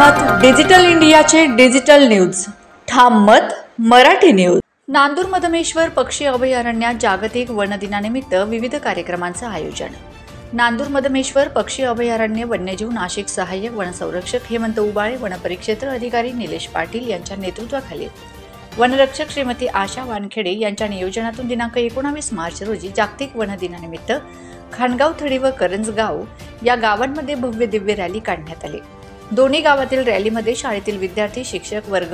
आहात डिजिटल इंडियाचे digital news ठाम मत मराठी न्यूज। नांदूर मधमेश्वर पक्षी अभयारण्यात जागतिक वन दिनानिमित्त विविध कार्यक्रमांचे आयोजन। नांदूर मधमेश्वर पक्षी अभयारण्य वन्यजीव नाशिक सहाय्यक वनसंरक्षक हेमंत उबाळे, वनपरिक्षेत्र अधिकारी निलेश पाटील यांच्या नेतृत्वाखाली वनरक्षक श्रीमती आशा वानखेडे यांच्या नियोजनातून दिनांक 19 मार्च रोजी जागतिक वन दिनानिमित्त खानगाव थडी व करंजगाव या गावांमध्ये भव्य दिव्य रॅली काढण्यात आली। दोन्ही गावातील रॅलीमध्ये शाळेतील विद्यार्थी, शिक्षक वर्ग,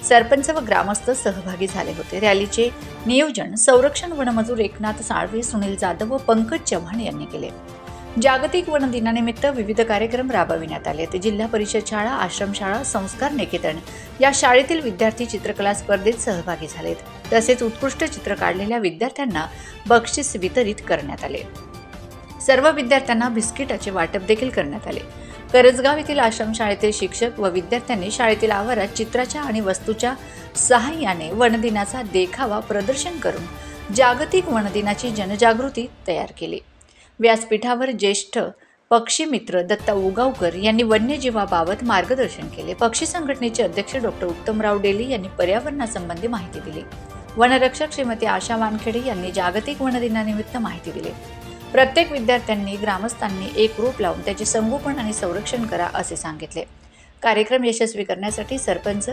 सरपंच व ग्रामस्थ सहभागी झाले होते। रॅलीचे नियोजन संरक्षण वनमजूर एकनाथ साळवे, सुनील जाधव व पंकज चव्हाण यांनी केले। जागतिक वन दिनानिमित्त विविध कार्यक्रम राबविण्यात आले। ते जिल्हा परिषद शाळा, आश्रमशाळा, संस्कार निकेतन या शाळेतील विद्यार्थी चित्रकला स्पर्धेत सहभागी झालेत। तसेच उत्कृष्ट चित्र काढलेल्या विद्यार्थ्यांना बक्षीस वितरित करण्यात आले। सर्व विद्यार्थ्यांना बिस्किटाचे वाटप देखील करण्यात आले। करंजगाव येथील आश्रमशाळेतील शिक्षक व विद्यार्थ्यांनी शाळेतील आवारात चित्राच्या आणि वस्तूच्या सहाय्याने वनदिनाचा देखावा प्रदर्शन करून जागतिक वनदिनाची जनजागृती तयार केली। व्यासपीठावर ज्येष्ठ पक्षी मित्र दत्ता उगावकर यांनी वन्यजीवाबाबत मार्गदर्शन केले। पक्षी संघटनेचे अध्यक्ष डॉक्टर उत्तमराव डेली यांनी पर्यावरणासंबंधी माहिती दिली। वनरक्षक श्रीमती आशा वानखेडे यांनी जागतिक वन दिनानिमित्त माहिती दिली। प्रत्येक विद्यार्थ्यांनी, ग्रामस्थांनी एक रूप लावून त्याचे संगोपन आणि संरक्षण करा असे सांगितले। कार्यक्रम यशस्वी करण्यासाठी सरपंच,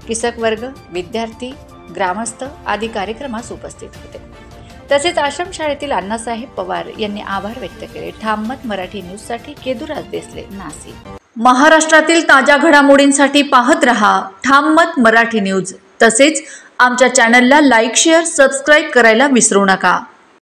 किसक वर्ग, विद्यार्थी, ग्रामस्थ आदी कार्यक्रमास उपस्थित होते। तसेच आश्रमशाळेतील अण्णासाहेब पवार यांनी आभार व्यक्त केले। ठाम मत मराठी न्यूज साठी केदुराज देसले, नाशिक। महाराष्ट्रातील ताज्या घडामोडींसाठी पाहत रहा ठाम मत मराठी न्यूज। तसेच आमच्या चॅनलला लाईक, शेअर, सबस्क्राईब करायला विसरू नका।